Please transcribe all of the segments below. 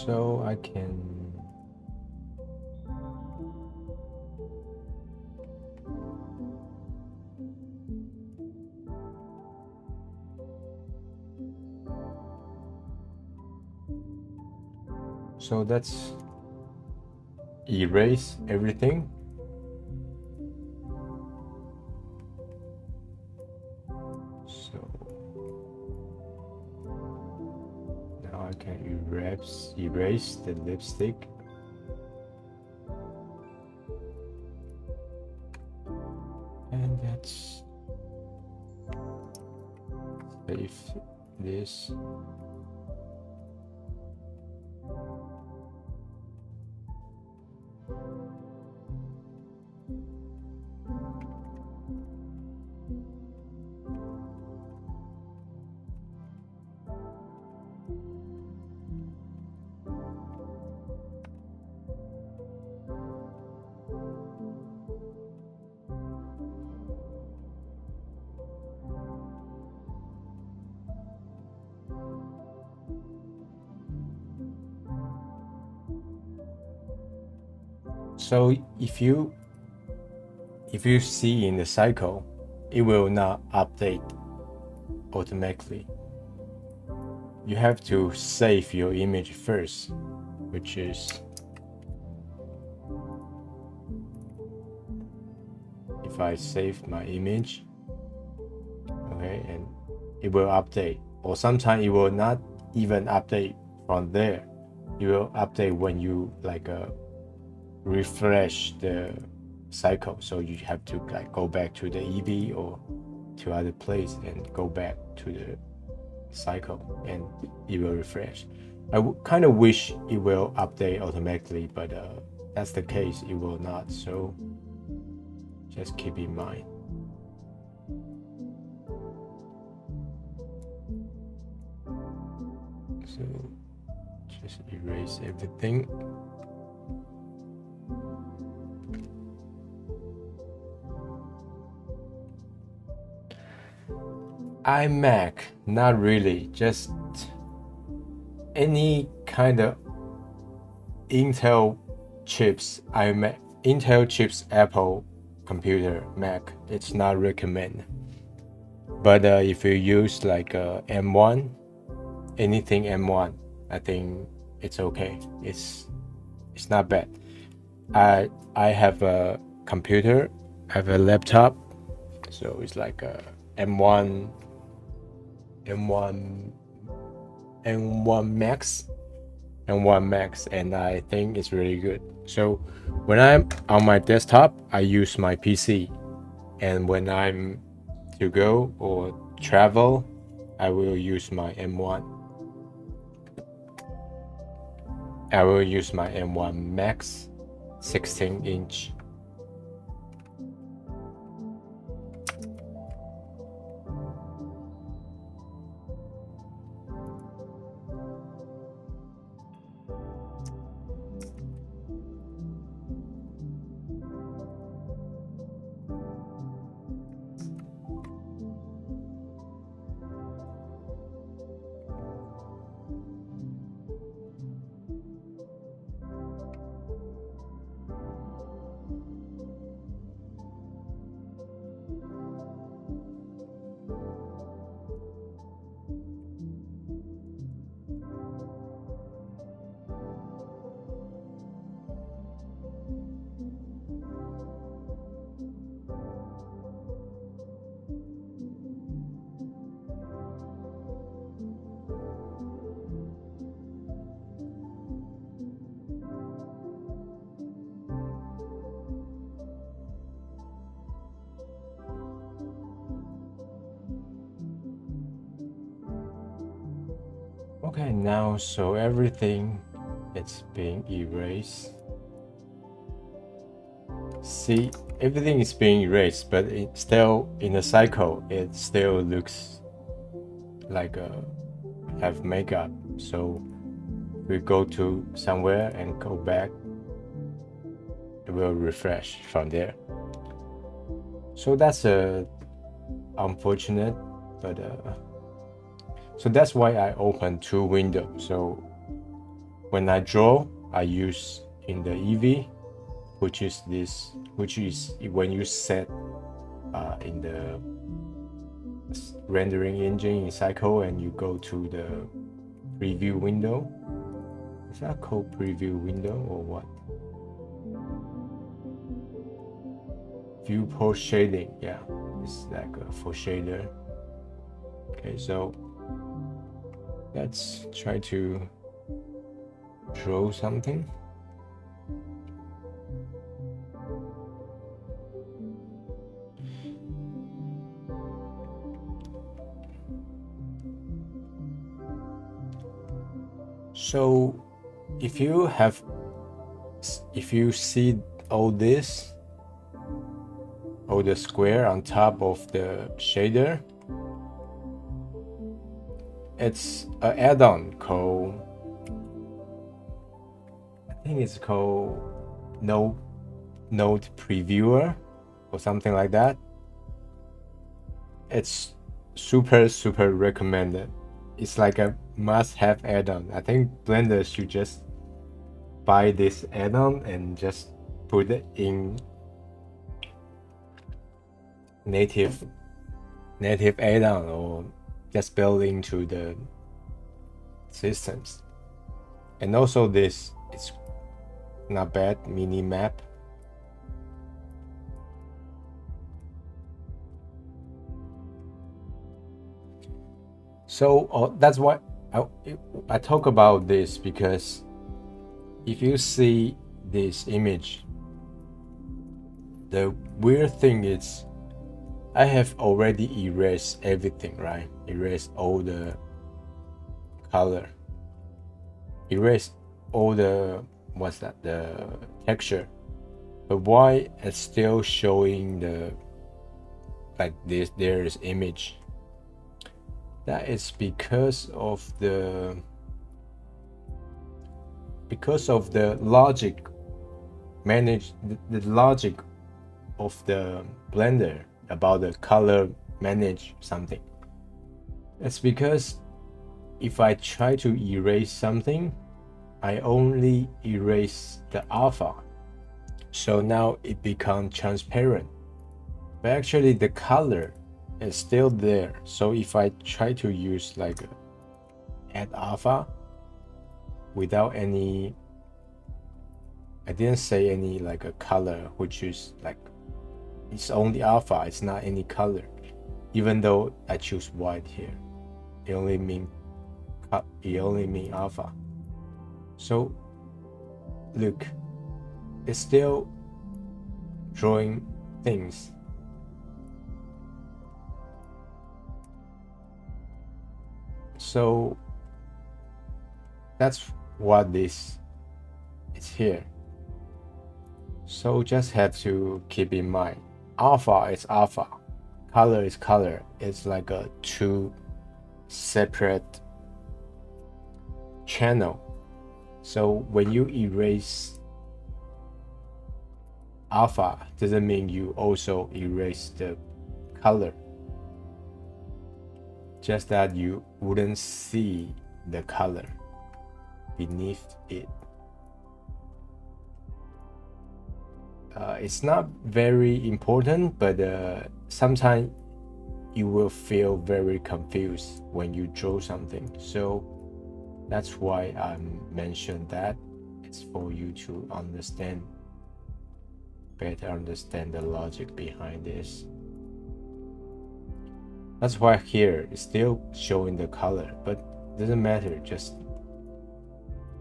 So I can that's erase everything. So now I can erase the lipstick. And let's save this. So if you see in the cycle, it will not update automatically. You have to save your image first, which is if I save my image, okay, and it will update, or sometimes it will not even update from there. It will update when you like refresh the cycle, so you have to like go back to the EV or to other place and go back to the cycle, and it will refresh. I kind of wish it will update automatically, but that's the case, it will not, so just keep in mind. So just erase everything. iMac, not really, just any kind of Intel chips, Intel chips, Apple computer, Mac, it's not recommend. But if you use like M1, anything M1, I think it's okay. It's not bad. I have a computer, I have a laptop, so it's like a M1 Max, and I think it's really good. So when I'm on my desktop, I use my PC, and when I'm to go or travel, I will use my M1. I will use my M1 Max 16-inch. Okay, now so everything it's being erased. See, everything is being erased, but it still in the cycle, it still looks like have makeup. So we go to somewhere and go back, it will refresh from there. So that's unfortunate, but so that's why I opened two windows. So when I draw, I use in the EV, which is when you set in the rendering engine in Cycle and you go to the preview window. Is that called preview window or what? Viewport shading, yeah, it's like for shader. Okay, so let's try to draw something. So if you see all this, all the square on top of the shader, it's an add-on called, I think it's called Node Previewer or something like that. It's super recommended. It's like a must-have add-on. I think Blender should just buy this add-on and just put it in native add-on or just build into the systems. And also this is not bad, mini map. So that's why I talk about this, because if you see this image, the weird thing is I have already erased everything, right? Erased all the color, erased all the, what's that, the texture. But why it's still showing the, like this, there's image? That is because of the logic the logic of the Blender about the color manage something. It's because if I try to erase something, I only erase the alpha, so now it becomes transparent, but actually the color is still there. So if I try to use like add alpha without any, I didn't say any like a color, which is like it's only alpha, it's not any color, even though I choose white here, it only mean alpha. So look, it's still drawing things. So that's what this is here. So just have to keep in mind, alpha is alpha, color is color. It's like a two separate channel. So when you erase alpha, doesn't mean you also erase the color, just that you wouldn't see the color beneath it. It's not very important, but sometimes you will feel very confused when you draw something. So that's why I mentioned that. It's for you to better understand the logic behind this. That's why here it's still showing the color, but it doesn't matter, just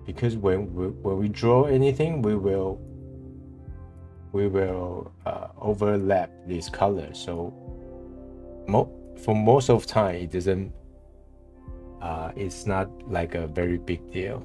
because when we draw anything, we will overlap this color. So for most of the time, it doesn't. It's not like a very big deal.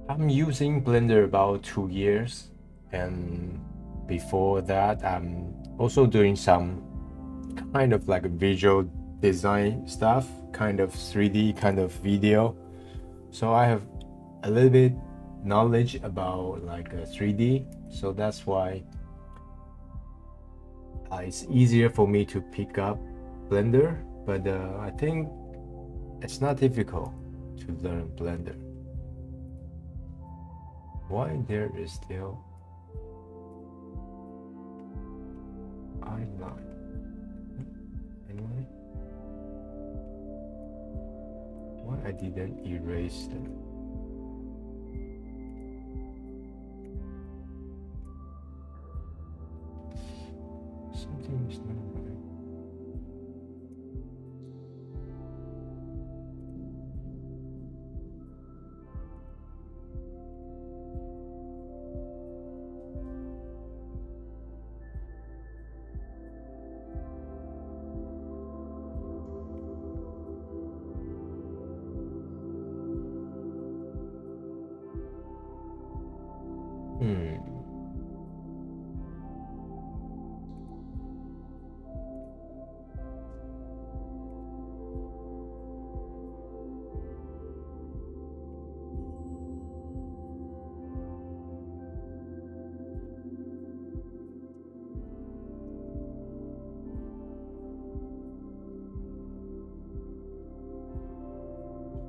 I'm using Blender about 2 years, and before that I'm also doing some kind of like a visual design stuff, kind of 3D kind of video, So I have a little bit knowledge about like 3D, so that's why it's easier for me to pick up Blender. But I think it's not difficult to learn Blender. Why there is still eyeline? Anyway, why I didn't erase them? Something is not right.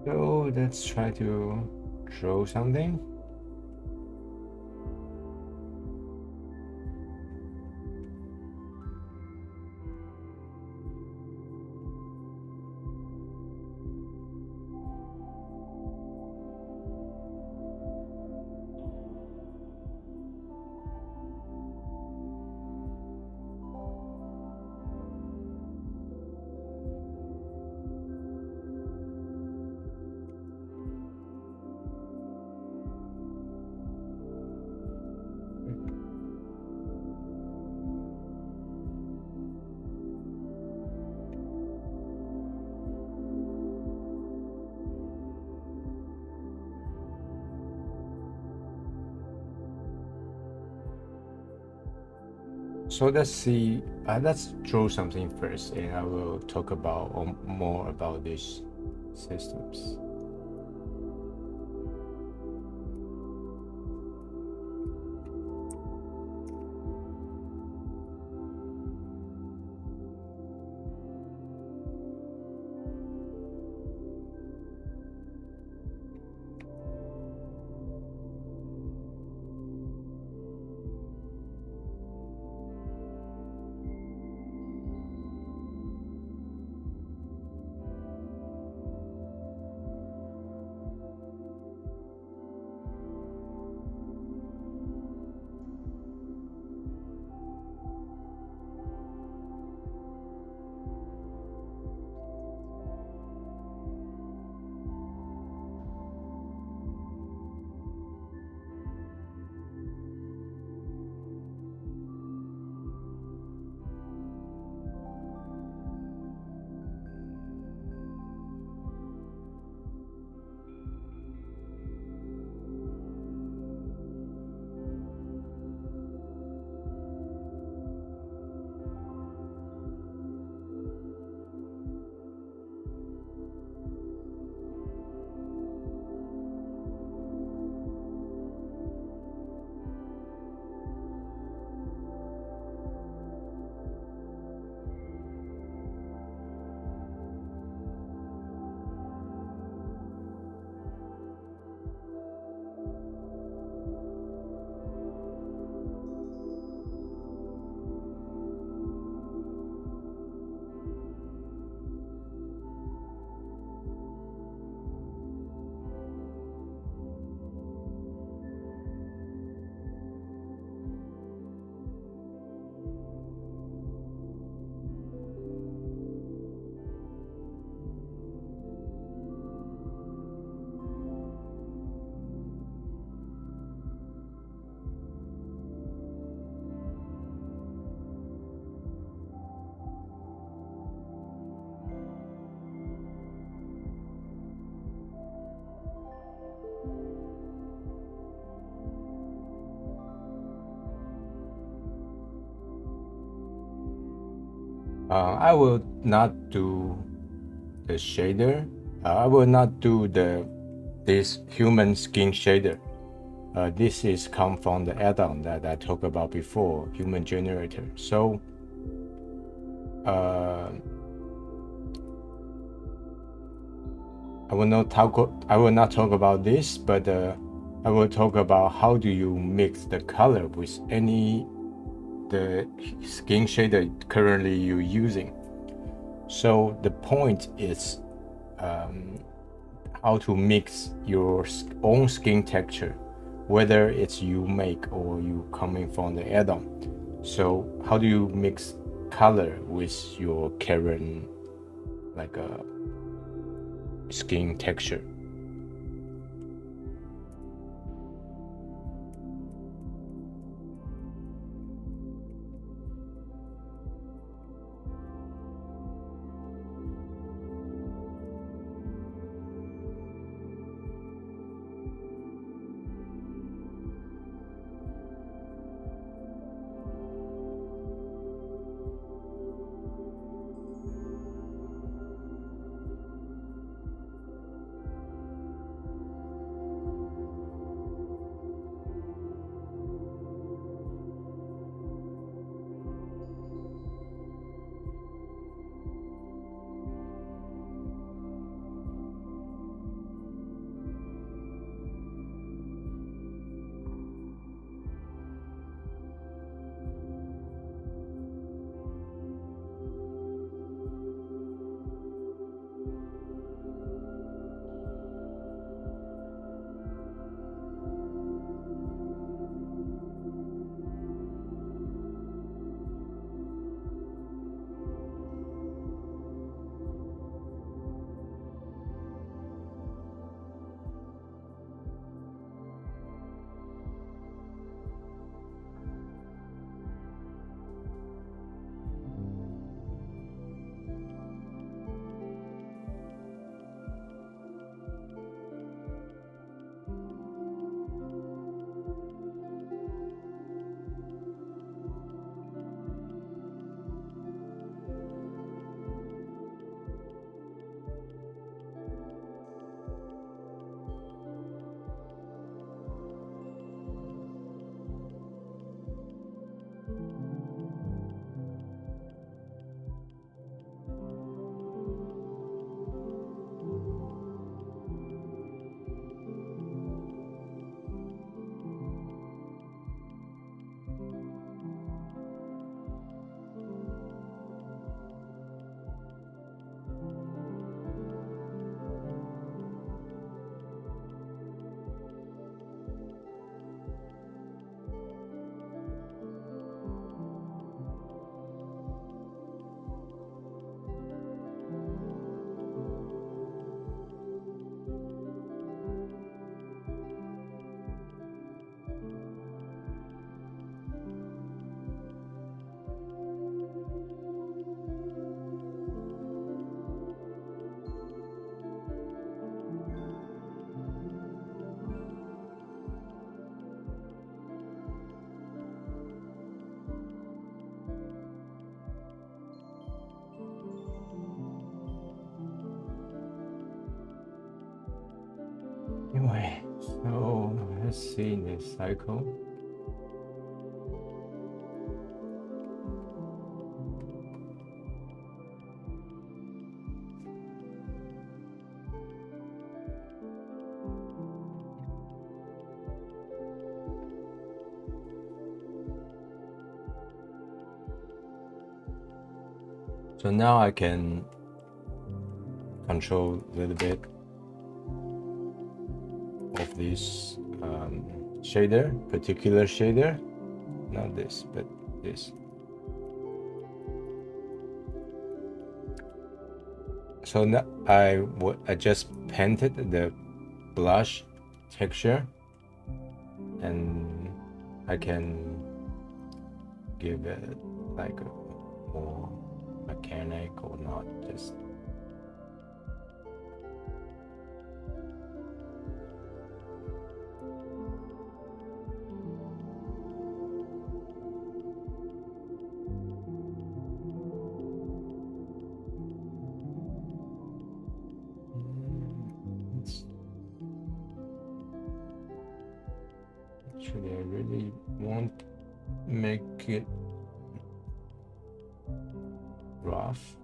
So let's try to draw something. So let's see. Let's draw something first, and I will talk about more about these systems. I will not do the shader. I will not do the this human skin shader. This is come from the add-on that I talked about before, human generator. So I will not talk about this, but I will talk about how do you mix the color with the skin shader currently you're using. So the point is how to mix your own skin texture, whether it's you make or you coming from the add-on. So how do you mix color with your current skin texture? Anyway, so let's see this cycle. So now I can control a little bit of this particular shader, not this, but this. So now I just painted the blush texture, and I can give it like a more mechanic or not, just make it rough.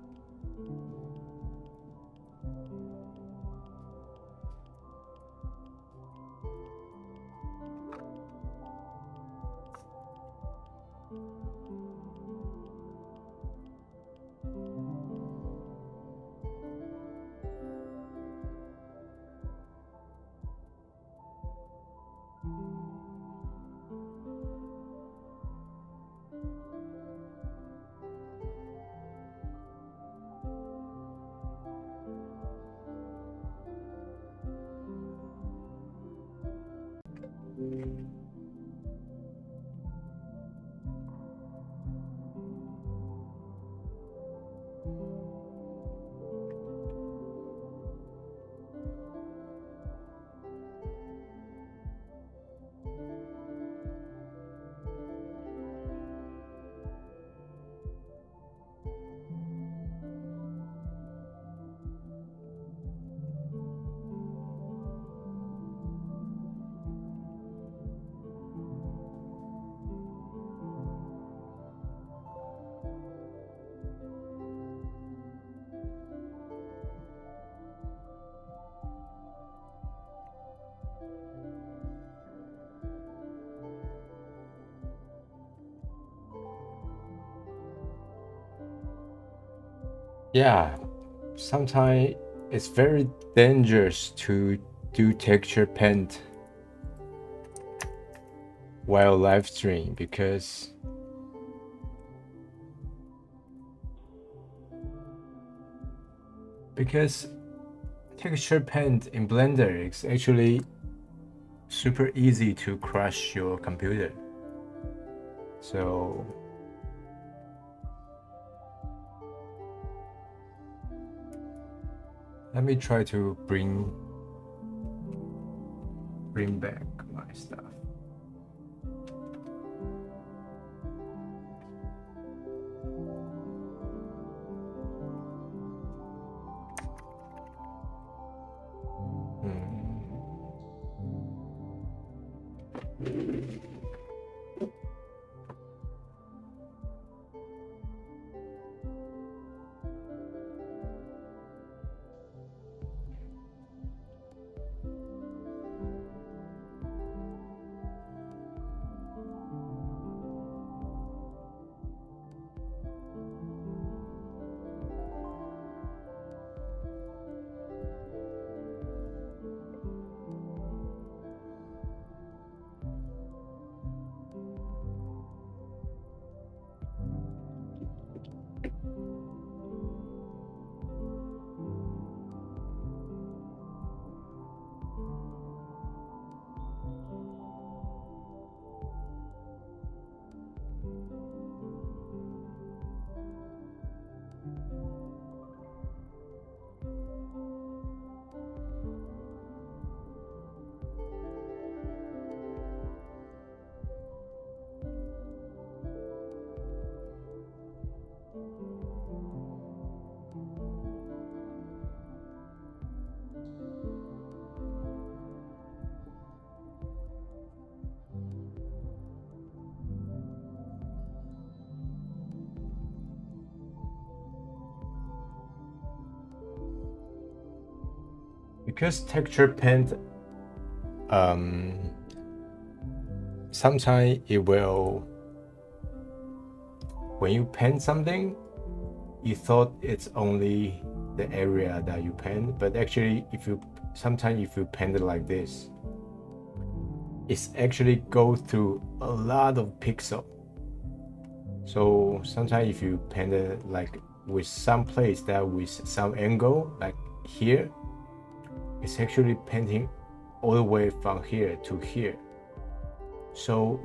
Yeah, sometimes it's very dangerous to do texture paint while live stream because texture paint in Blender is actually super easy to crash your computer. So let me try to bring back my stuff. Because texture paint, sometimes it will, when you paint something, you thought it's only the area that you paint, but actually sometimes if you paint it like this, it's actually go through a lot of pixels. So sometimes if you paint it like with some place that with some angle, like here, it's actually painting all the way from here to here. So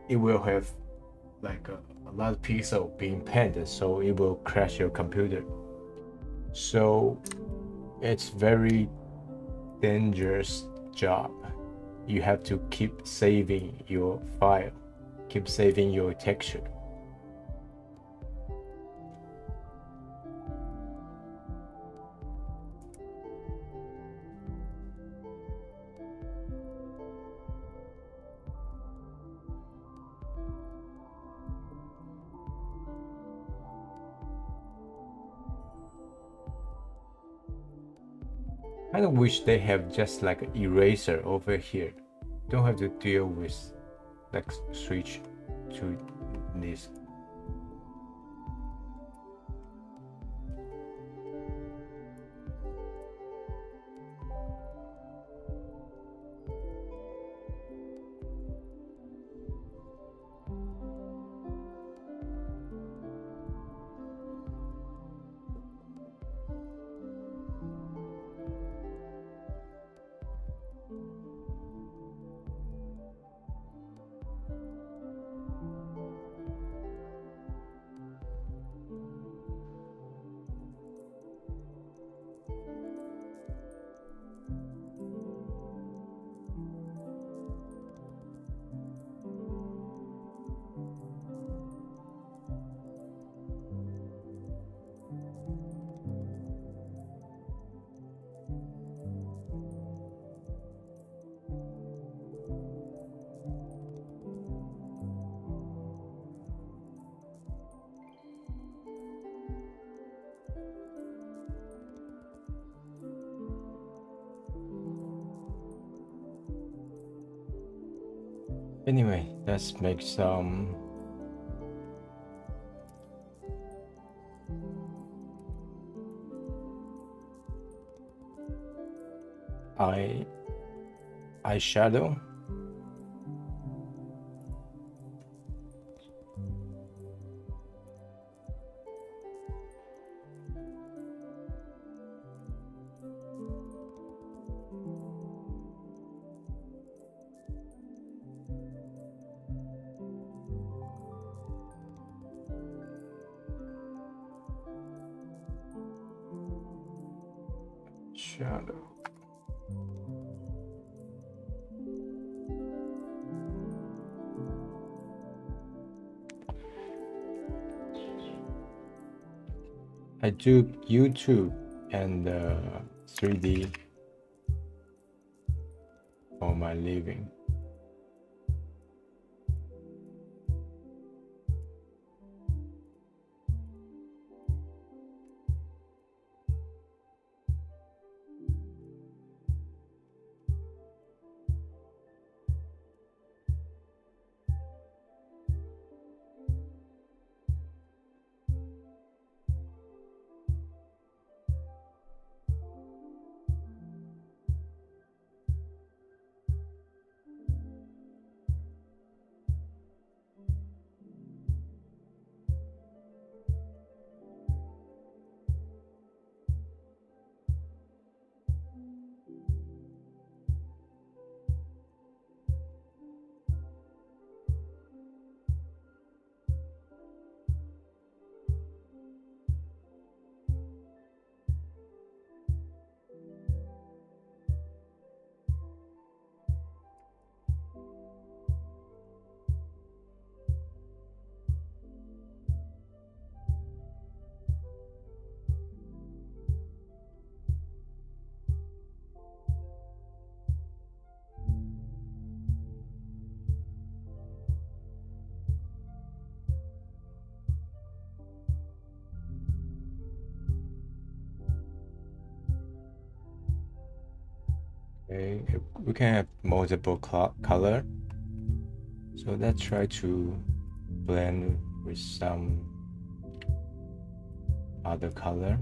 it will have like a lot of pixels being painted, so it will crash your computer. So it's very dangerous job. You have to keep saving your file, keep saving your texture. kind of wish they have just like an eraser over here. Don't have to deal with like switch to this. Anyway, let's make some eyeshadow. Shadow. I do YouTube and 3D for my living. Okay, we can have multiple color. So let's try to blend with some other color.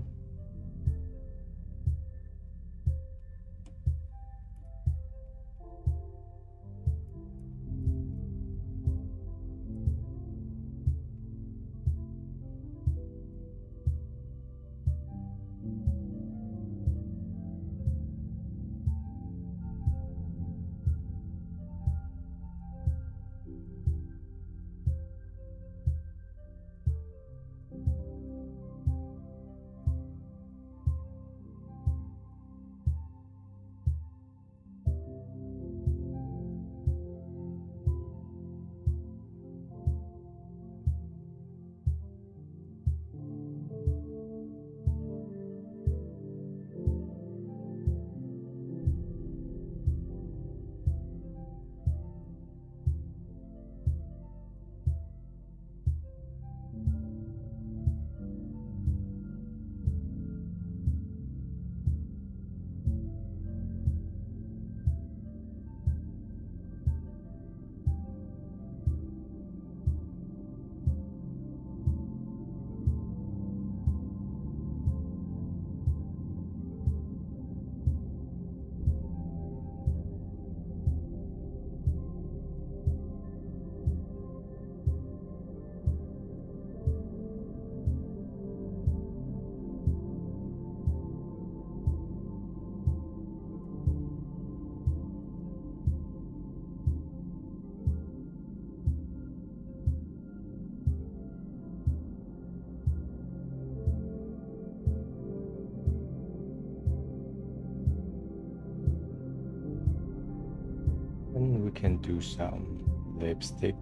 we can do some lipstick.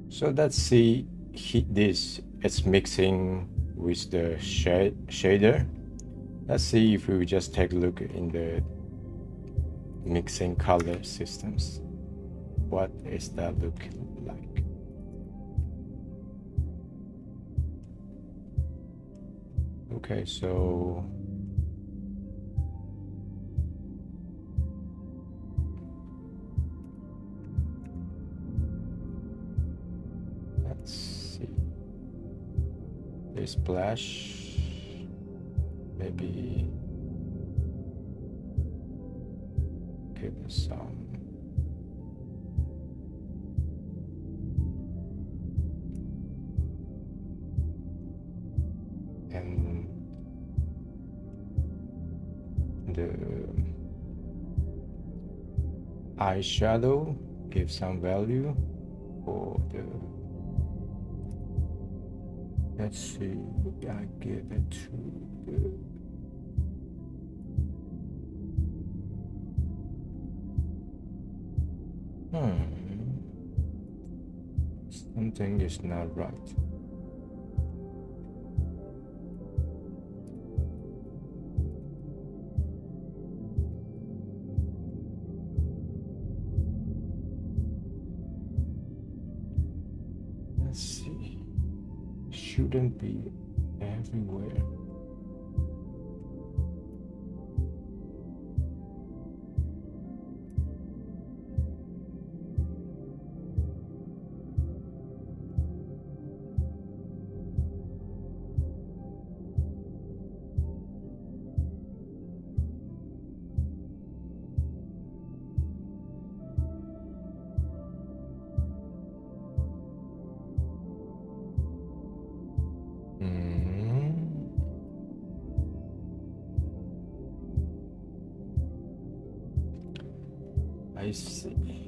So let's see this. It's mixing with the shader. Let's see if we just take a look in the mixing color systems. What is that look like? Okay, so let's see. The splash, maybe give it some. And the eyeshadow, give some value for the, let's see, I give it to the, something is not right. Let's see, shouldn't be everywhere. I see.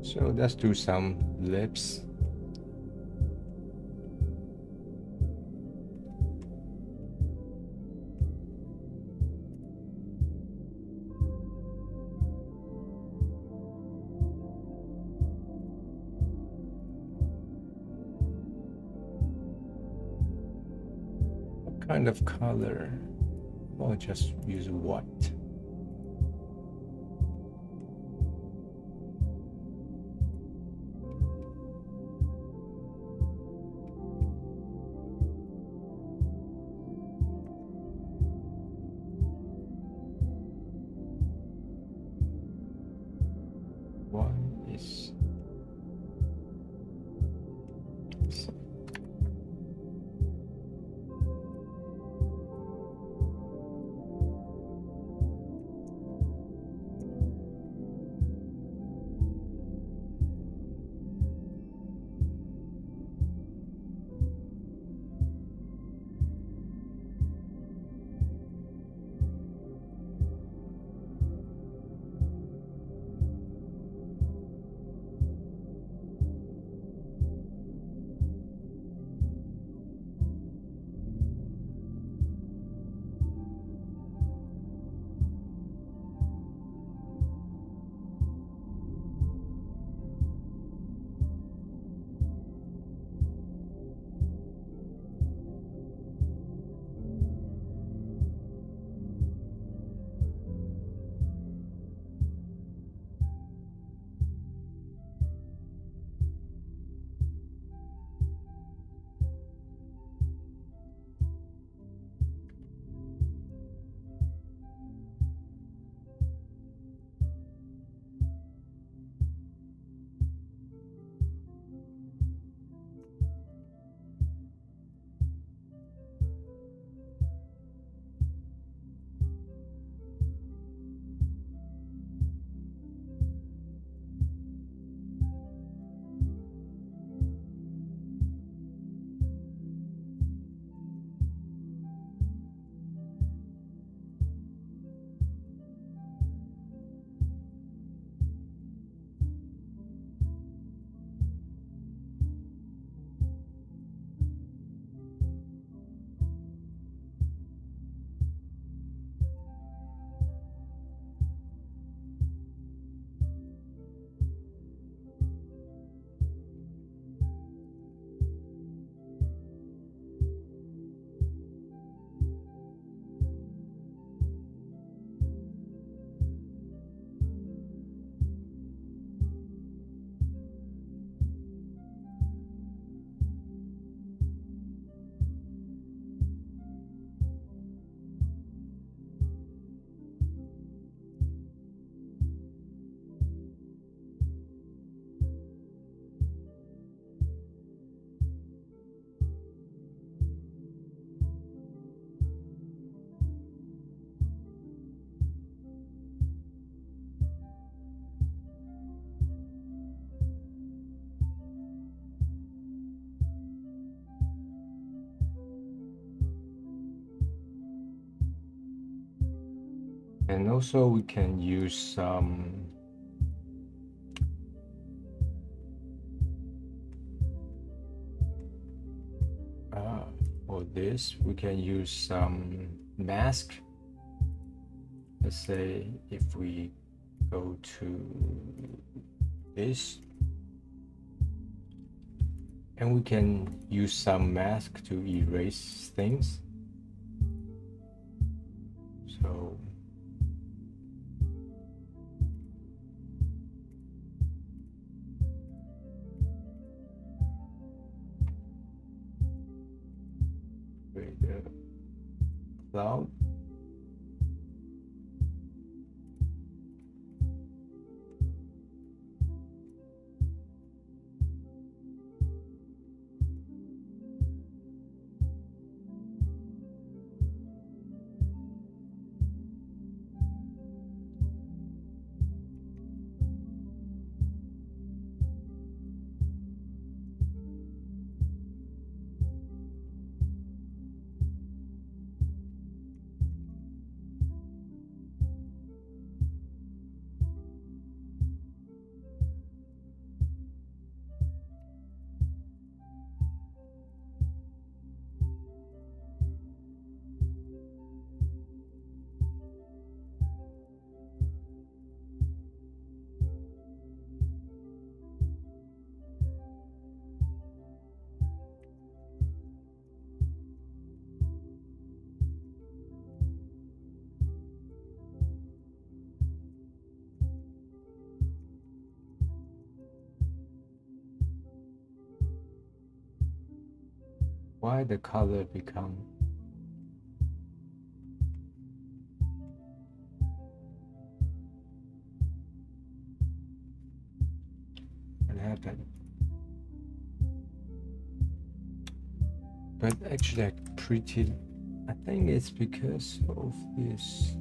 So let's do some lips. What kind of color? Or just use white. One is And also we can use some for this, we can use some mask. Let's say if we go to this, and we can use some mask to erase things. So create a cloud. Why the color become what happened? But actually I think it's because of this.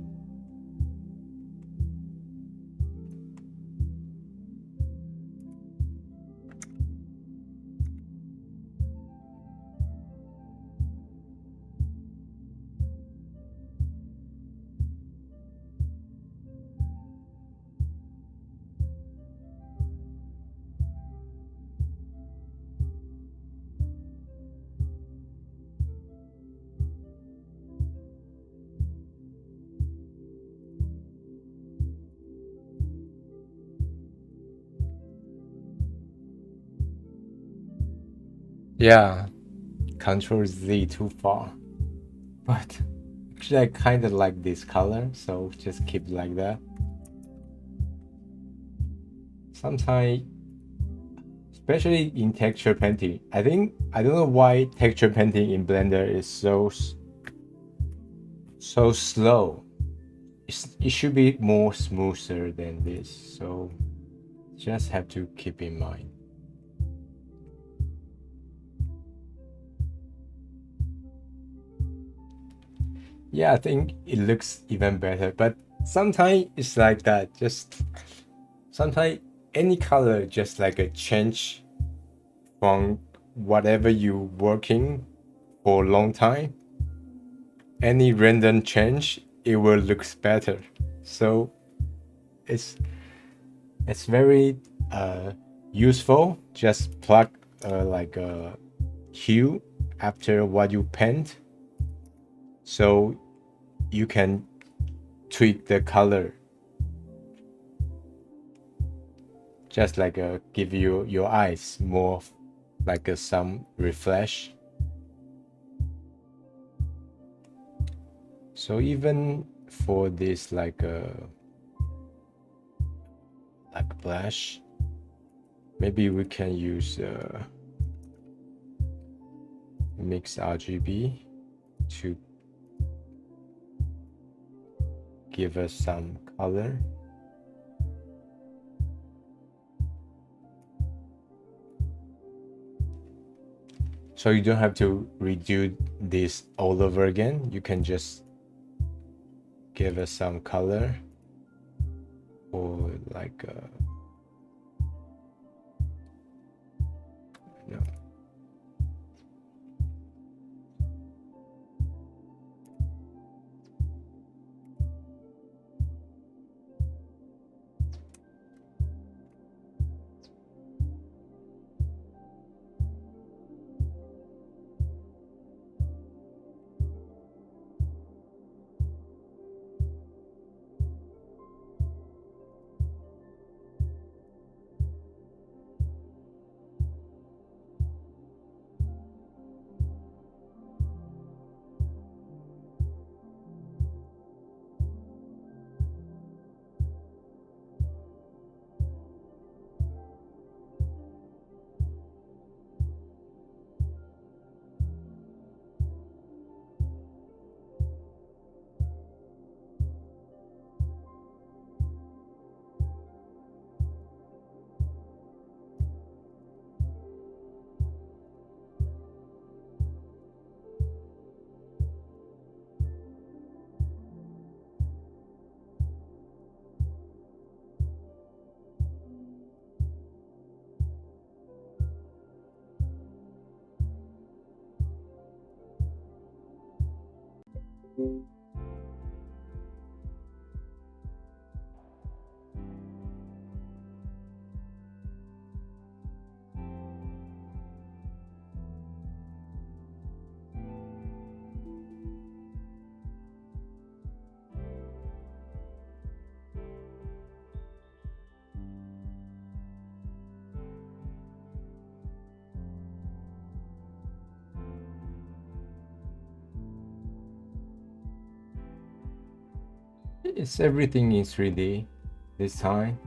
Yeah, Control Z too far. But actually I kind of like this color, so just keep like that. Sometimes, especially in texture painting, I don't know why texture painting in Blender is so slow. It should be more smoother than this, so just have to keep in mind. Yeah, I think it looks even better, but sometimes it's like that. Just sometimes any color just like a change from whatever you working for a long time. Any random change, it will look better. So it's very useful. Just plug like a hue after what you paint, so you can tweak the color. Just like give you your eyes more like some refresh. So even for this like blush, maybe we can use mix RGB to give us some color. So you don't have to redo this all over again. You can just give us some color, or like no. It's everything in 3D this time.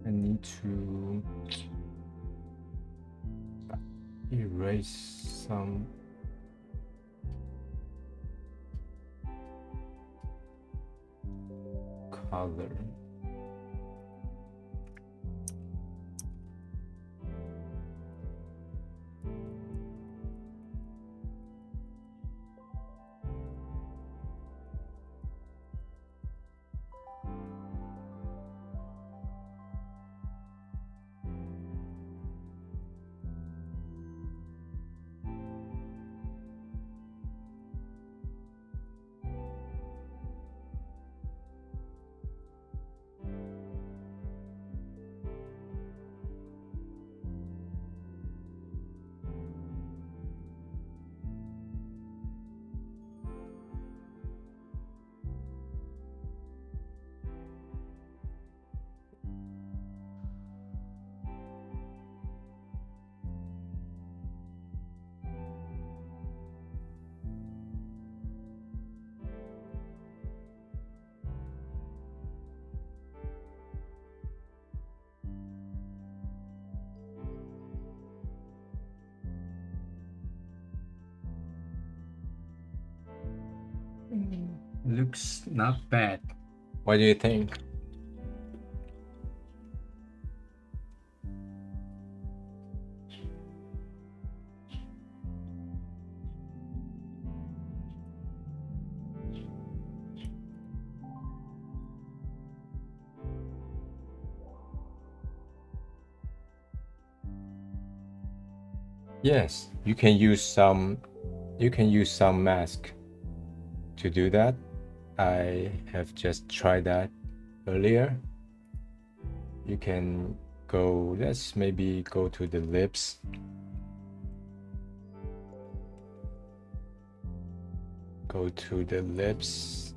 I need to erase some color. Looks not bad. What do you think? Yes, you can use some mask to do that. I have just tried that earlier. You can go, let's maybe go to the lips. Go to the lips.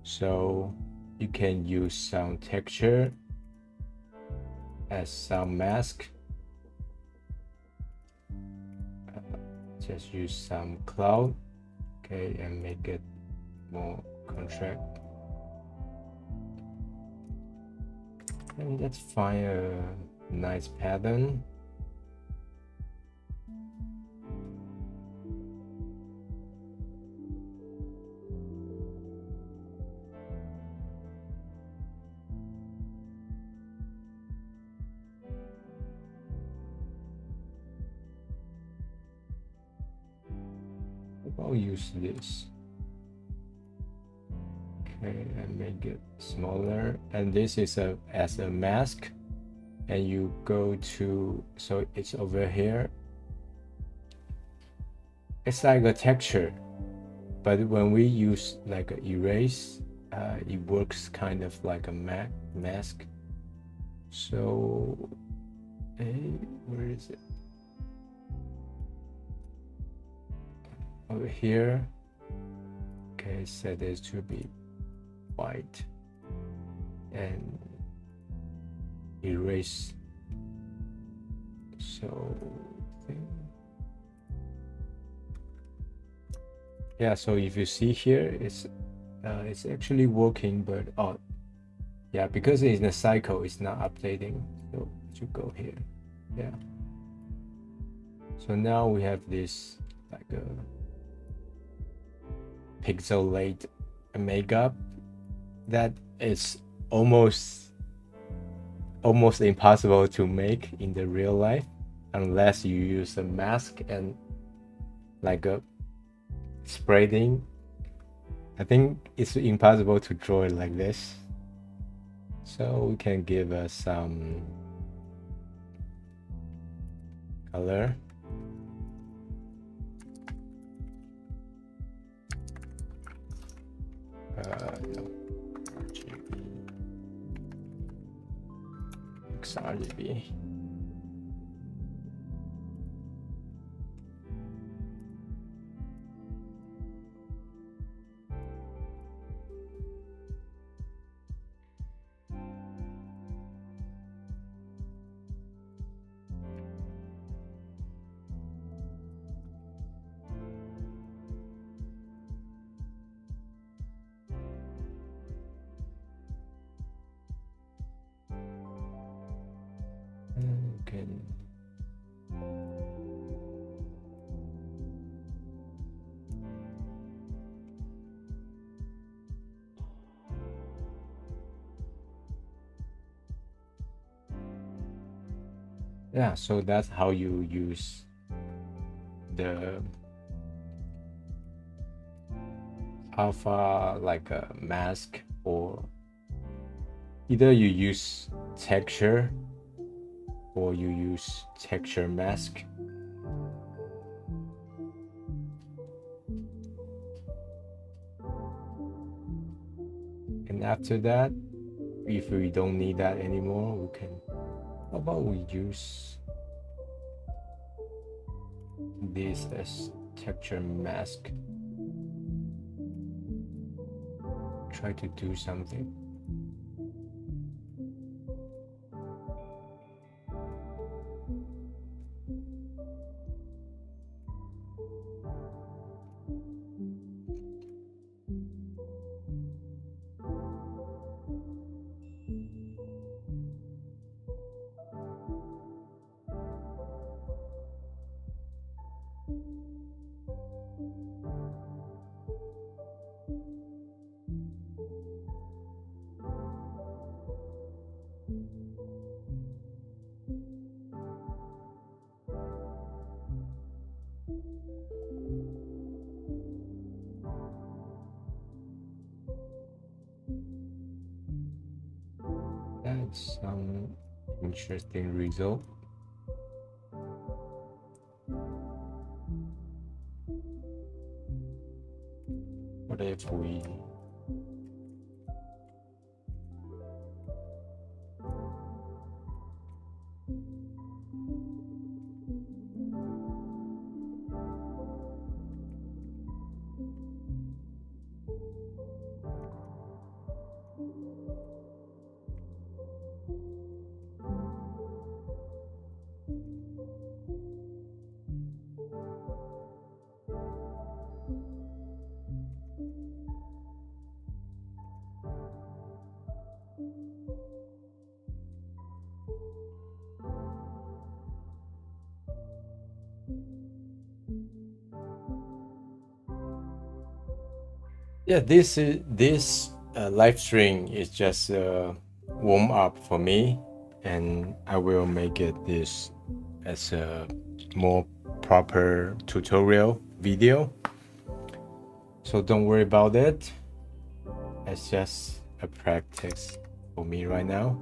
So you can use some texture as some mask. Just use some cloud, okay, and make it more contract. And let's find a nice pattern. I'll use this. Okay, and make it smaller. And this is as a mask. And you go to, so it's over here. It's like a texture, but when we use like an erase, it works kind of like a mask. So, hey, where is it? Over here. Okay, set this to be white and erase. So yeah, so if you see here, it's actually working, but oh yeah, because it's in a cycle, it's not updating. So you go here, yeah. So now we have this like a pixelate makeup that is almost impossible to make in the real life unless you use a mask and like a spreading. I think it's impossible to draw it like this. So we can give us some color. No. RGB. XRGB. Okay. Yeah, so that's how you use the alpha like a mask, or either you use texture or you use texture mask. And after that, if we don't need that anymore, we can, how about we use this as texture mask. Try to do something. That's some interesting result. if we yeah, this live stream is just a warm up for me, and I will make it this as a more proper tutorial video. So don't worry about it. It's just a practice for me right now.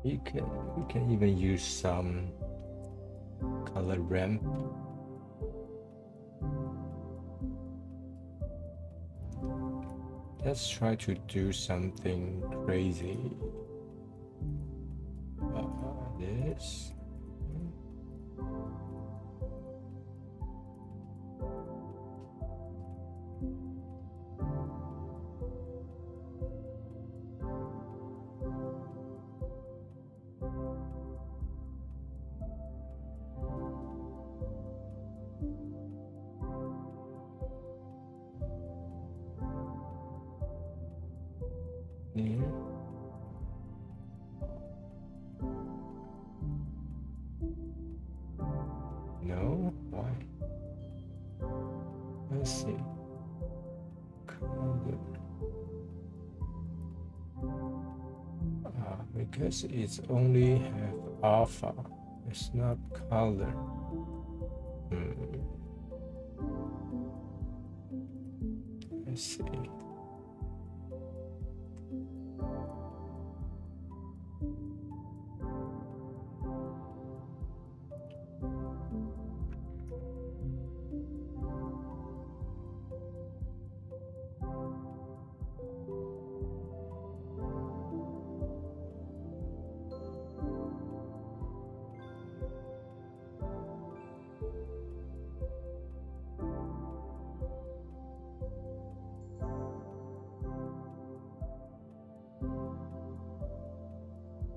We can even use some color ramp. Let's try to do something crazy. This. Yeah. No? Why? Let's see. Color. Because it's only have alpha. It's not color. Let's see.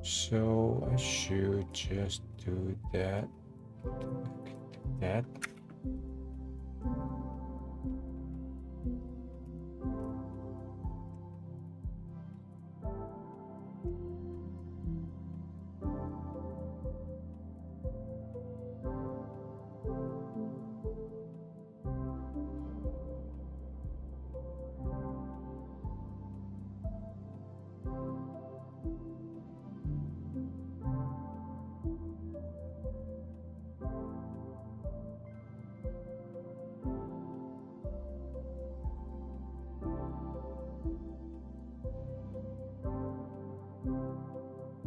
So I should just do that. That.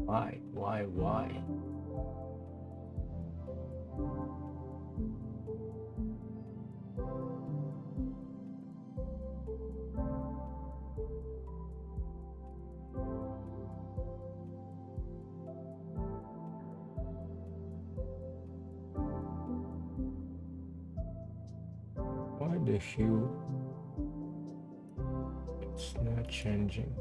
Why? Why the hue? It's not changing.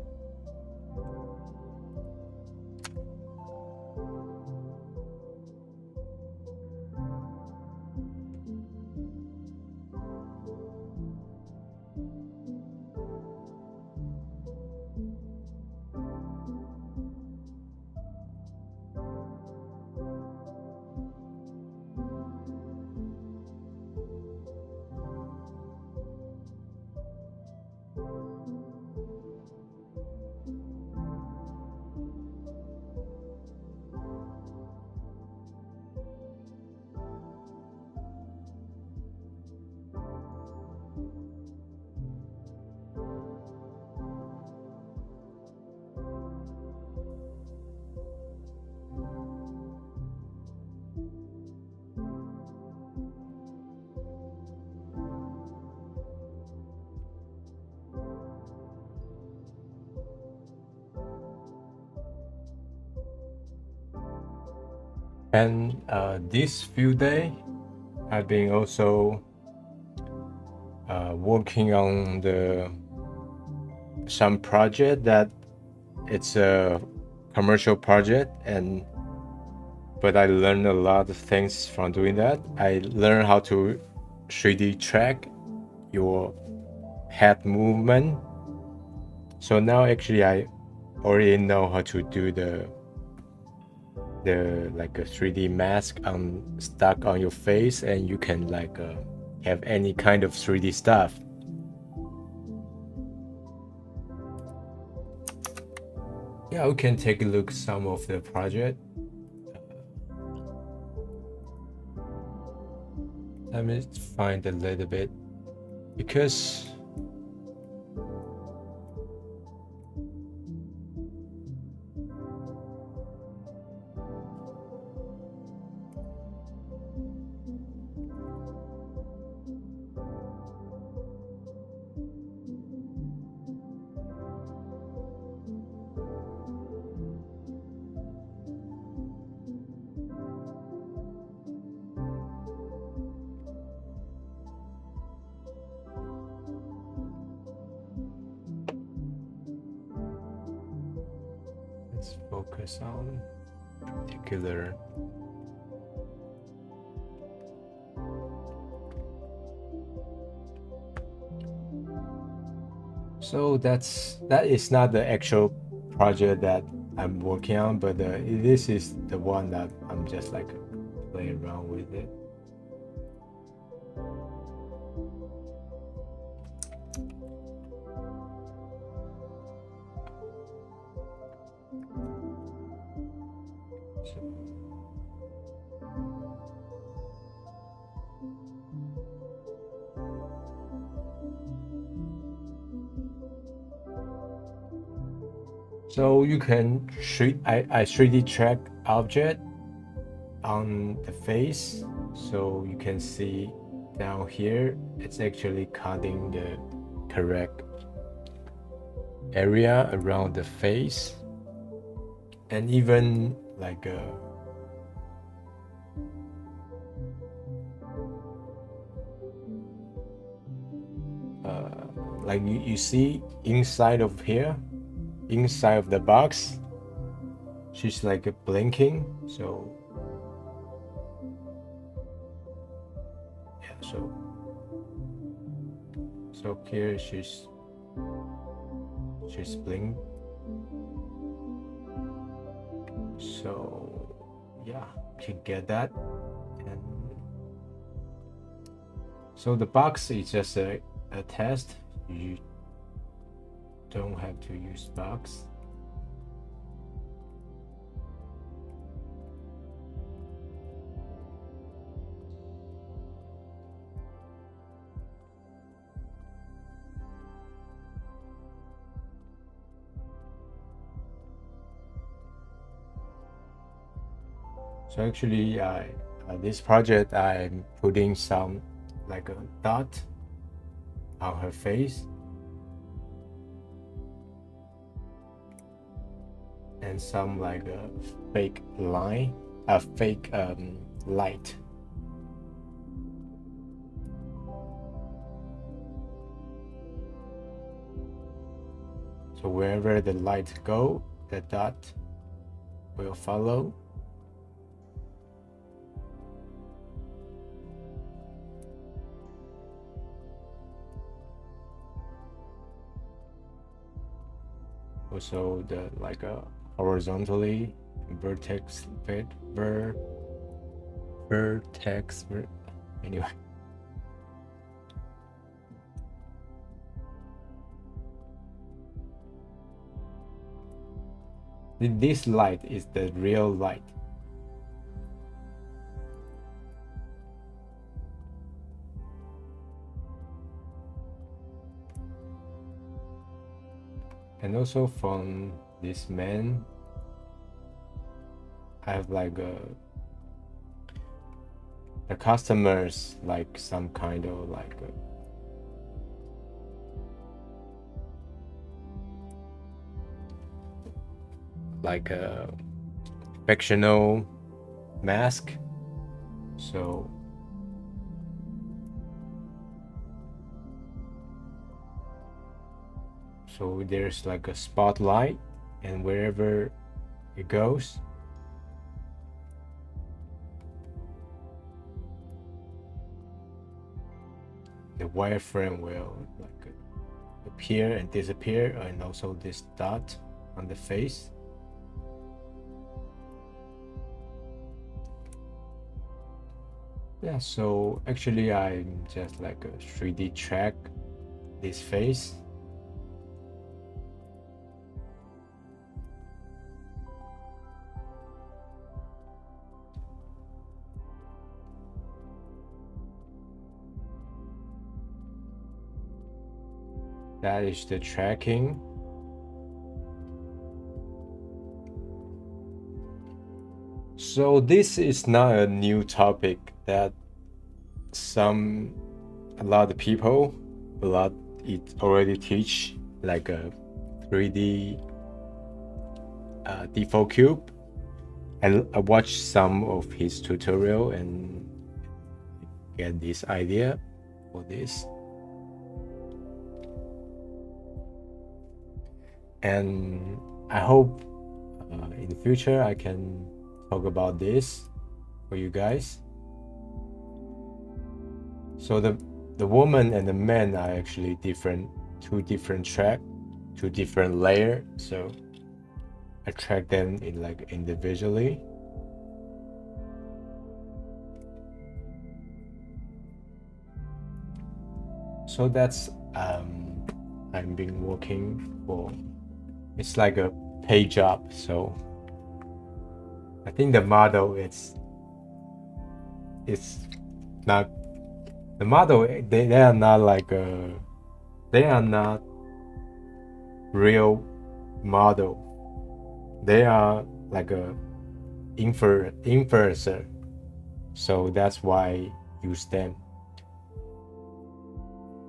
And this few days, I've been also working on some project that it's a commercial project, but I learned a lot of things from doing that. I learned how to 3D track your head movement. So now actually I already know how to do the like a 3D mask stuck on your face, and you can like have any kind of 3D stuff. Yeah, we can take a look some of the project. Let me find a little bit, because let's focus on particular. So that is not the actual project that I'm working on, but this is the one that I'm just like playing around with it. So you can I 3D track object on the face, so you can see down here it's actually cutting the correct area around the face, and even like like you see inside of here, inside of the box, she's like blinking. So yeah, so here she's blinking. So yeah, you can get that. And so the box is just a test. You don't have to use box. So actually, this project I'm putting some like a dot on her face and some like a fake line, a fake light. So wherever the light go, the dot will follow. Also the like a horizontally vertex anyway. This light is the real light. And also from this man, I have like the customers like some kind of like a fictional mask. So there's like a spotlight, and wherever it goes, the wireframe will like appear and disappear, and also this dot on the face. Yeah, so actually I'm just like a 3D track this face. That is the tracking. So this is not a new topic that a lot of people it already teach, like a 3D default cube. I watched some of his tutorial and get this idea for this. And I hope in the future I can talk about this for you guys. So the woman and the man are actually two different track, two different layer. So I track them in like individually. So that's I've been working for. It's like a pay job. So I think the model it's not the model. They are not like they are not real model. They are like a influencer. So that's why I use them.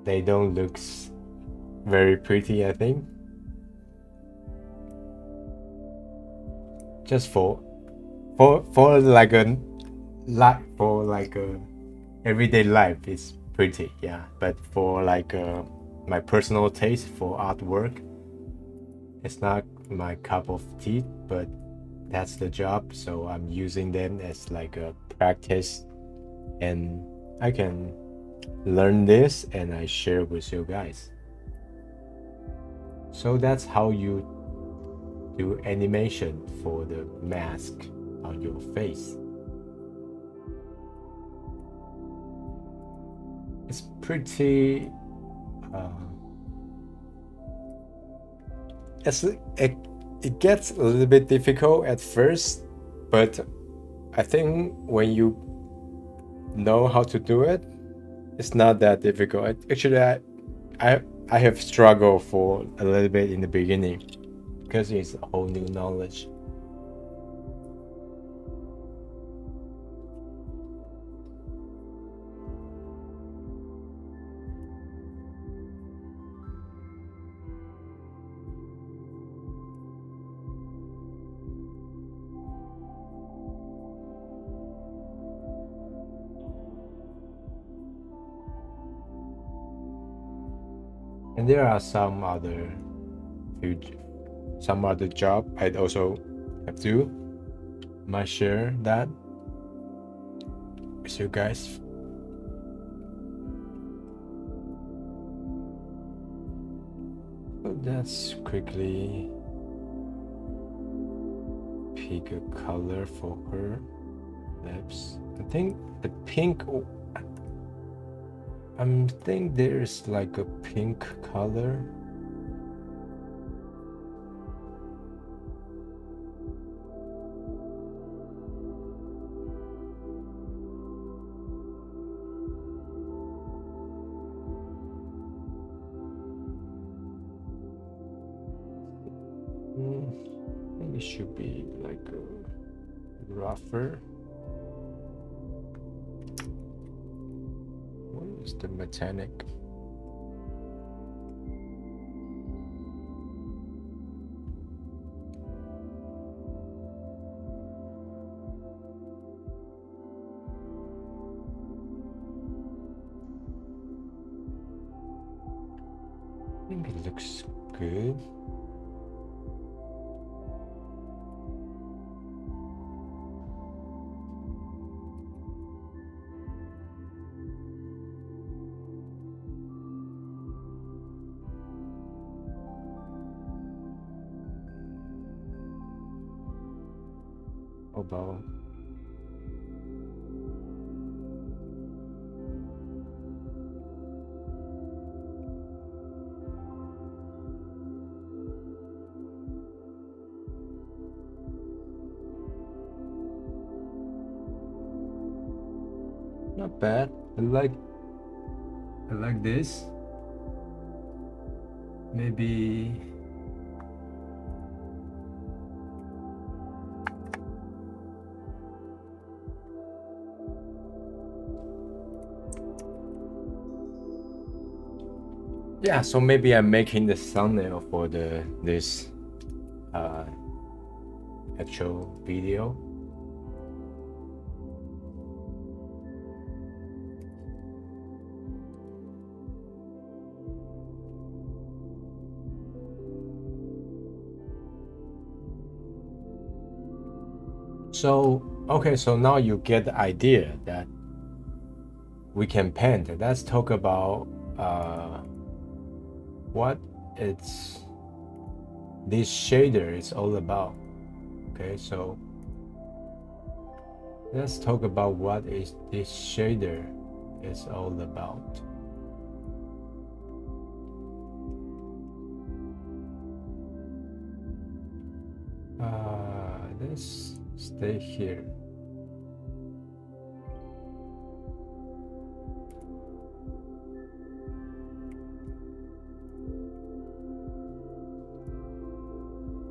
They don't look very pretty, I think. Just for like a everyday life, it's pretty, yeah. But for like my personal taste for artwork, it's not my cup of tea. But that's the job, so I'm using them as like a practice, and I can learn this and I share with you guys. So that's how you do animation for the mask on your face. It's pretty it gets a little bit difficult at first, but I think when you know how to do it, it's not that difficult. Actually, I have struggled for a little bit in the beginning because it's a whole new knowledge. And there are some other job I'd also have to might share that with you guys. So let's quickly pick a color for her lips. I think the pink, I think there's like a pink color. I think it should be like a rougher. What is the mechanic? I think it looks good. About not bad. I like this. Maybe yeah, so maybe I'm making the thumbnail for this actual video. So okay, so now you get the idea that we can paint. Let's talk about what this shader is all about. Okay, so let's talk about what is this shader is all about. Let's stay here.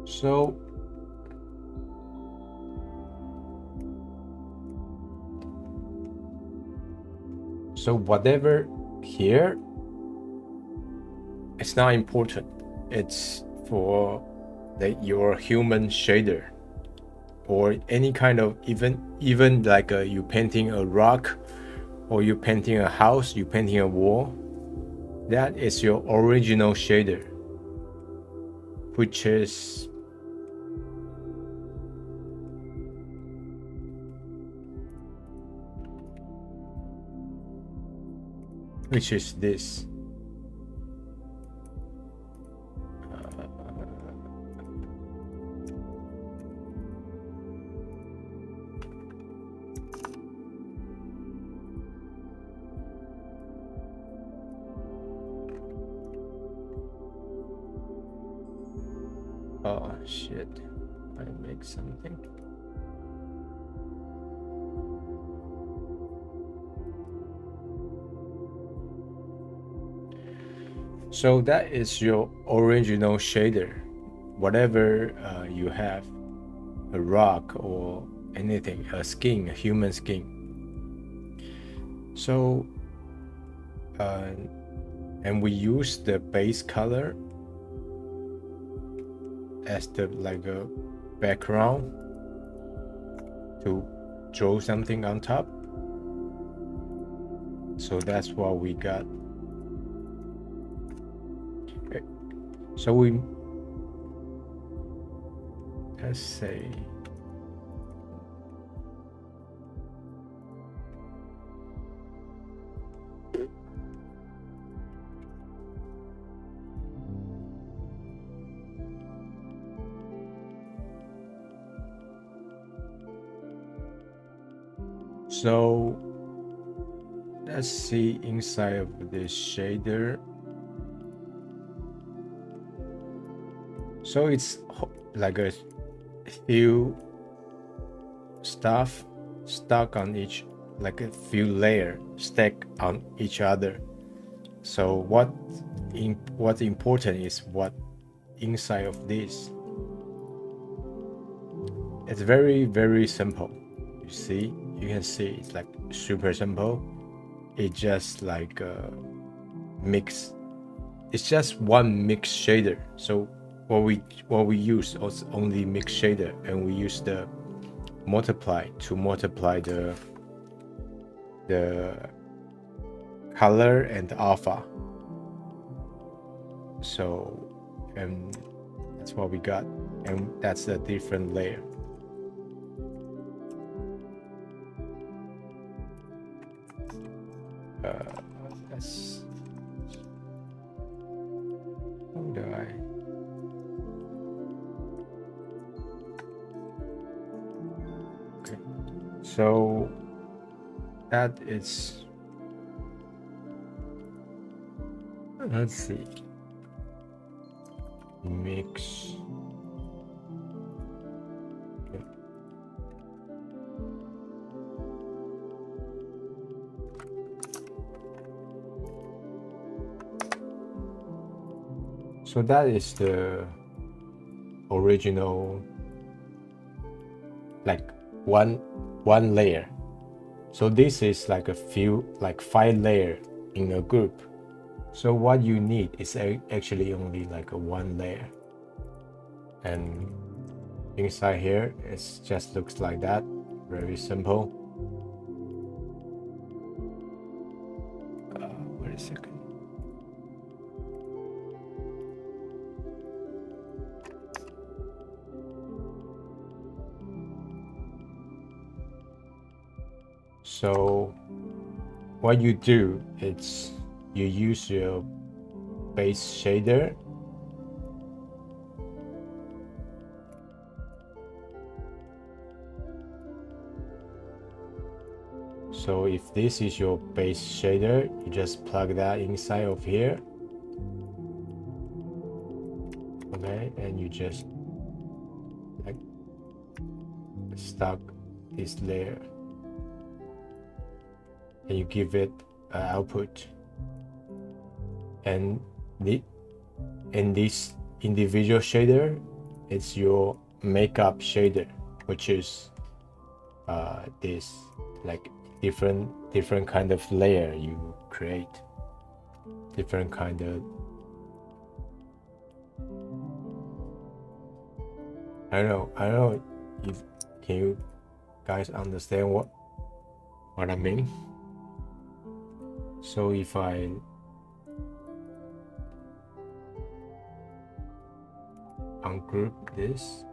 So whatever here, it's not important. It's for your human shader, or any kind of even like you painting a rock, or you painting a house, you painting a wall. That is your original shader, which is this. Oh shit, I make something. So that is your original shader. Whatever you have, a rock or anything, a skin, a human skin. So and we use the base color as the like a background to draw something on top. So that's what we got. So we, let's say, so let's see inside of this shader. So it's like a few stuff stuck on each, like a few layer stack on each other. So what's important is what inside of this. It's very simple. You can see it's like super simple. It just like mix. It's just one mix shader. So what we use is only mix shader, and we use the multiply to multiply the color and the alpha. So, and that's what we got, and that's a different layer. That's, how do I? Okay, so that is, let's see, mix. Okay. So that is the original, like one layer. So this is like a few, like 5 layers in a group. So what you need is actually only like a 1 layer, and inside here it just looks like that. Very simple. Wait a second. So what you do is you use your base shader. So if this is your base shader, you just plug that inside of here. Okay, and you just like stuck this layer, and you give it an output. And in this individual shader, it's your makeup shader, which is this like different kind of layer you create, different kind of, I don't know if, can you guys understand what I mean? So if I ungroup this,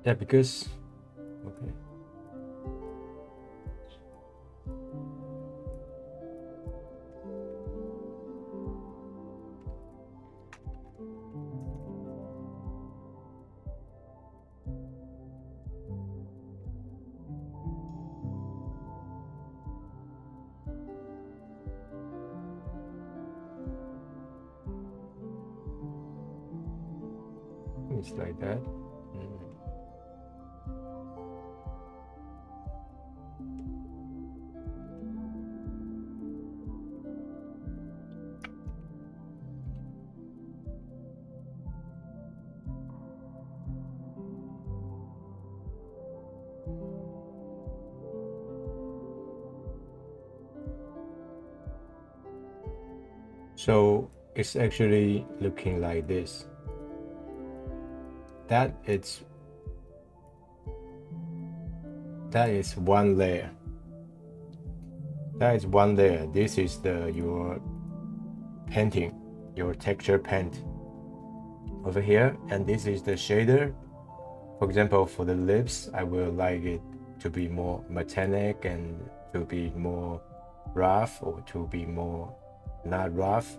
yeah, because okay. It's like that. So it's actually looking like this. That it's that is one layer. That is one layer. This is your painting, your texture paint over here, and this is the shader. For example, for the lips, I will like it to be more metallic and to be more rough, or to be more not rough.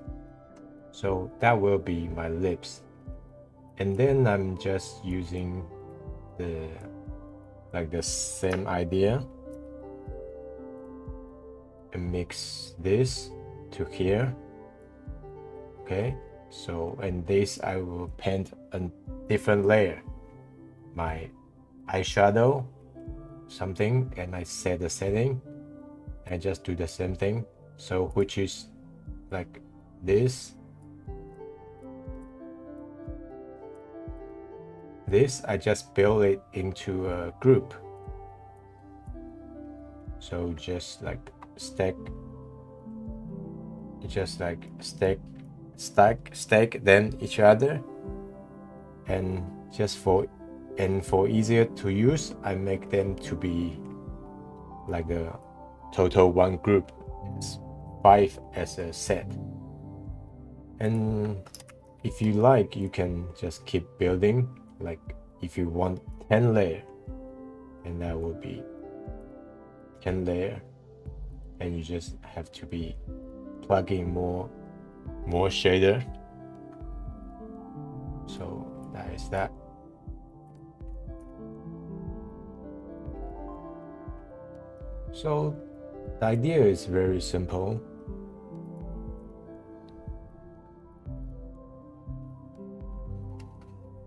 So that will be my lips. And then I'm just using the same idea and mix this to here. Okay, so and this I will paint a different layer, my eyeshadow something, and I set the setting. I just do the same thing, so which is like this. This I just build it into a group, so just like stack them each other, and just for easier to use, I make them to be like a total one group. It's 5 as a set. And if you like, you can just keep building. Like if you want 10 layer, and that will be 10 layer, and you just have to be plugging more shader. So that is that. So the idea is very simple.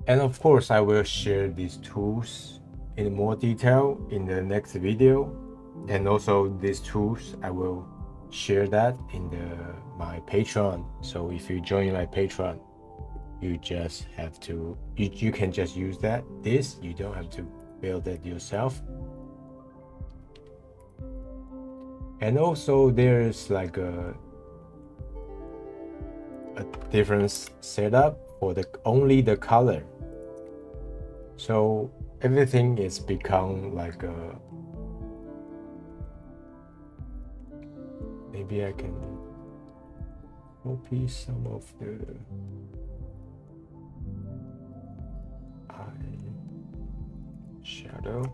And of course, I will share these tools in more detail in the next video. And also these tools, I will share that in my Patreon. So if you join my Patreon, you just have to, you can just use this, you don't have to build it yourself. And also there's like a different setup for only the color. So everything is become like maybe I can copy some of the eye shadow.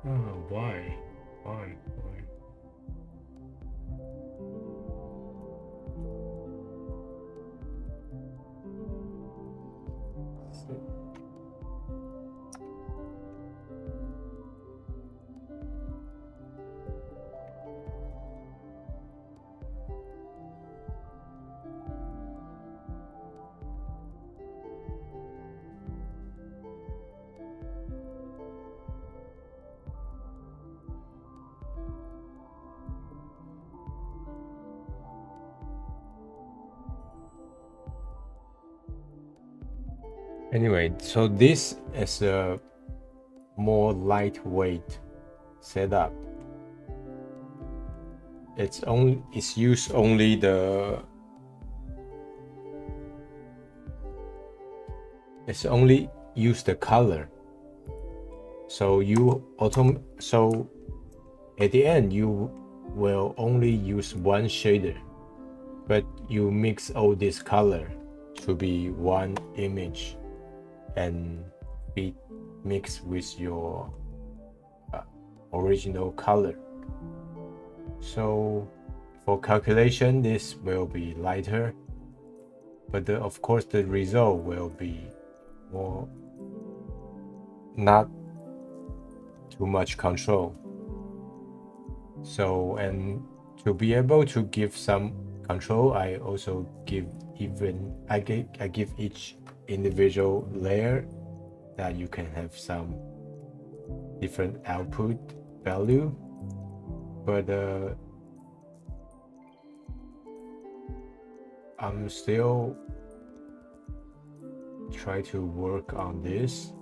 Oh, why? Anyway, so this is a more lightweight setup. It's used only use the color. So so at the end you will only use one shader, but you mix all this color to be one image and be mixed with your original color. So for calculation, this will be lighter, but of course the result will be more, not too much control. So, and to be able to give some control, I also give I give each individual layer that you can have some different output value, but I'm still try to work on this.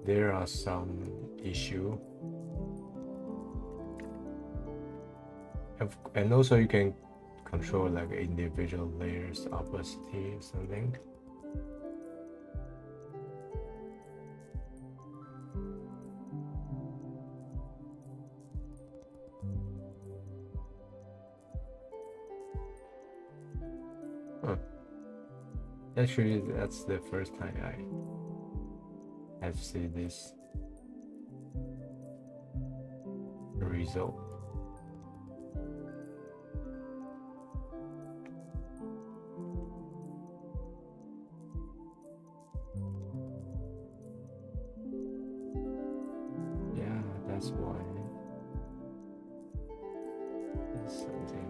There are some issue, and also you can control like individual layers opacity or something. Huh. Actually, that's the first time I have seen this result. Yeah, that's why. That's something.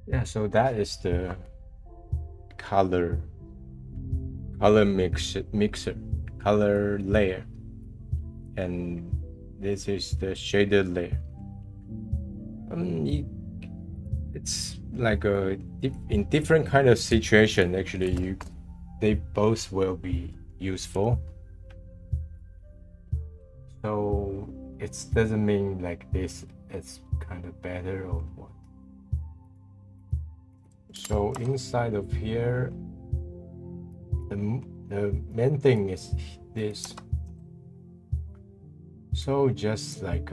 Yeah, so that is the color mixer, color layer, and this is the shaded layer. It's like in different kind of situation. Actually, they both will be useful. So it doesn't mean like this it's kind of better or what. So inside of here, the main thing is this. So just like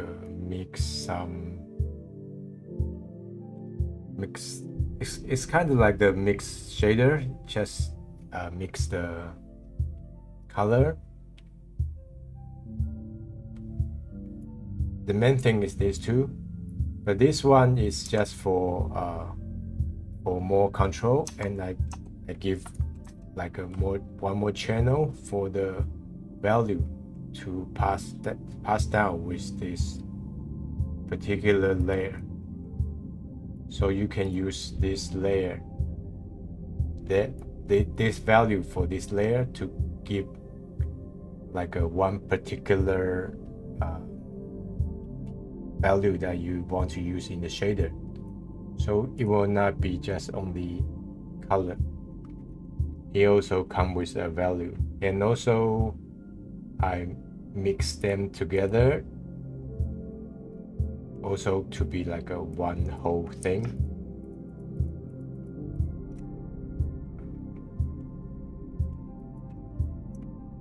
it's kind of like the mix shader, just mix the color. The main thing is these two, but this one is just for more control, and I give like one more channel for the value to pass down with this particular layer. So you can use this layer, this value for this layer to give like one particular value that you want to use in the shader. So it will not be just only color. It also comes with a value, and also I mix them together also to be like a one whole thing.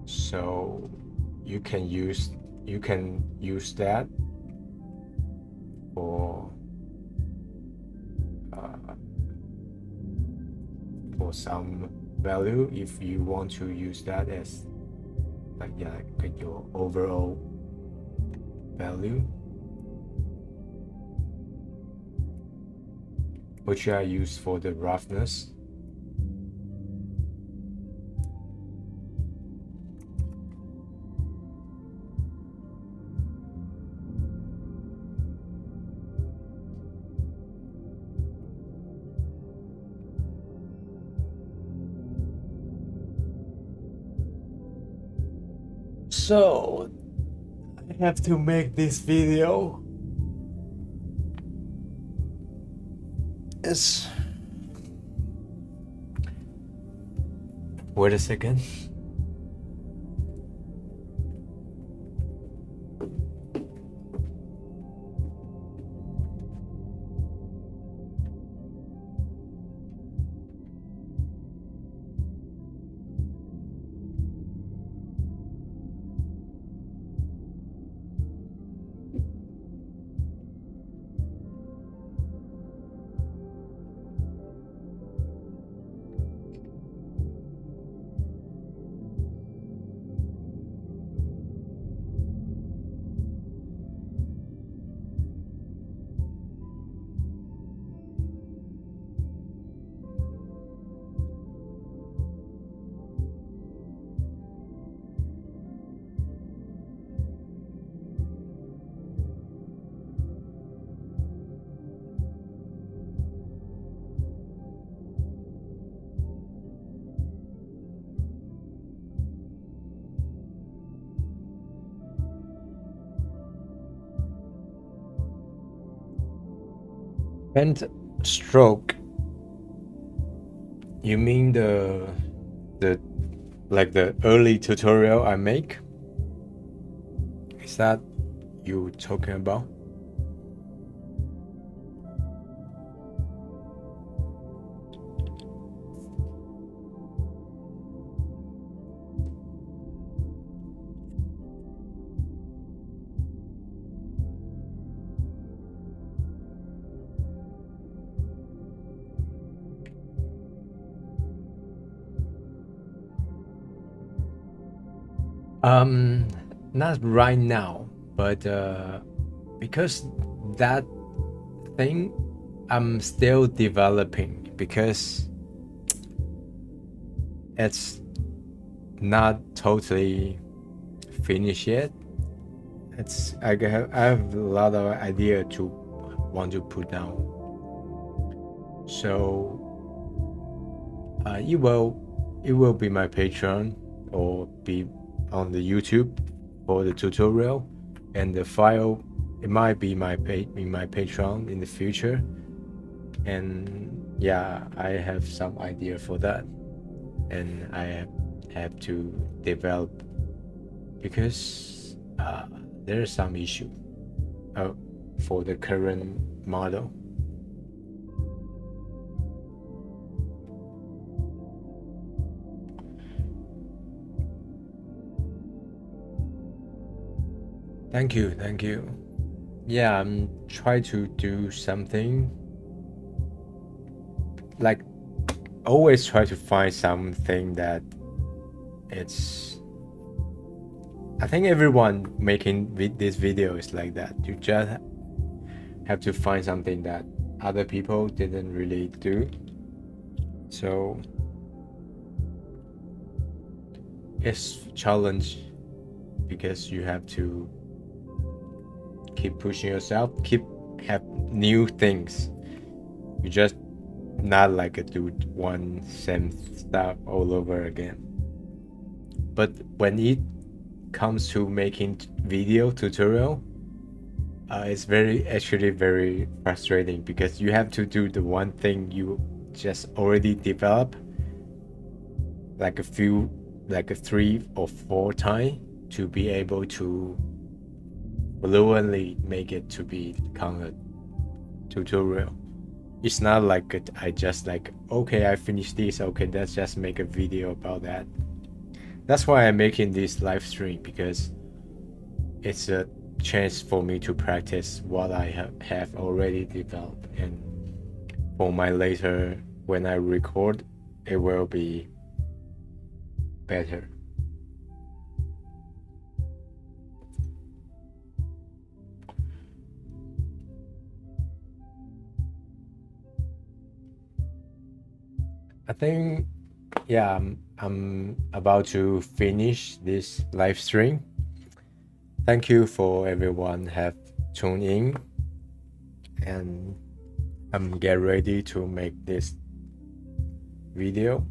So you can use you can use that for some value if you want to use that as like your overall value, which I use for the roughness. So I have to make this video. Wait a second. And stroke, you mean the like the early tutorial I make? Is that you talking about? Not right now, but because that thing I'm still developing, because it's not totally finished yet. I have a lot of idea to want to put down. So it will be my Patreon or be on the YouTube for the tutorial, and the file it might be in my Patreon in the future. And yeah, I have some idea for that, and I have to develop because there's some issue for the current model. Thank you. Yeah, I'm trying to do something, like always try to find something that it's, I think everyone making this video is like that. You just have to find something that other people didn't really do. So it's challenge because you have to keep pushing yourself, have new things. You just not like do one same stuff all over again. But when it comes to making video tutorial, it's actually very frustrating because you have to do the one thing you just already developed like a 3 or 4 times to be able to fluently make it to become a tutorial. It's not like I just like, okay, I finished this, okay, let's just make a video about that. That's why I'm making this live stream, because it's a chance for me to practice what I have already developed, and for my later when I record, it will be better. I think, yeah, I'm about to finish this live stream. Thank you for everyone have tuned in, and I'm get ready to make this video.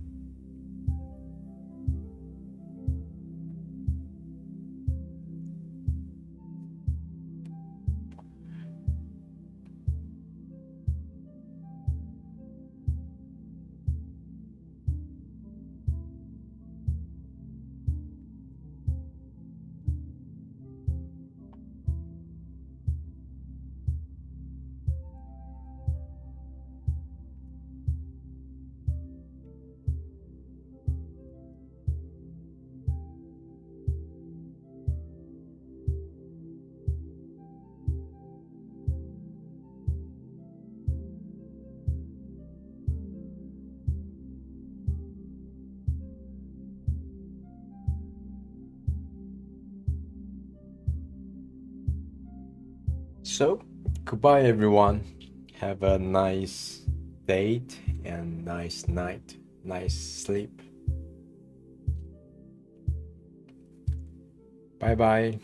So, goodbye everyone. Have a nice date and nice night. Nice sleep. Bye bye.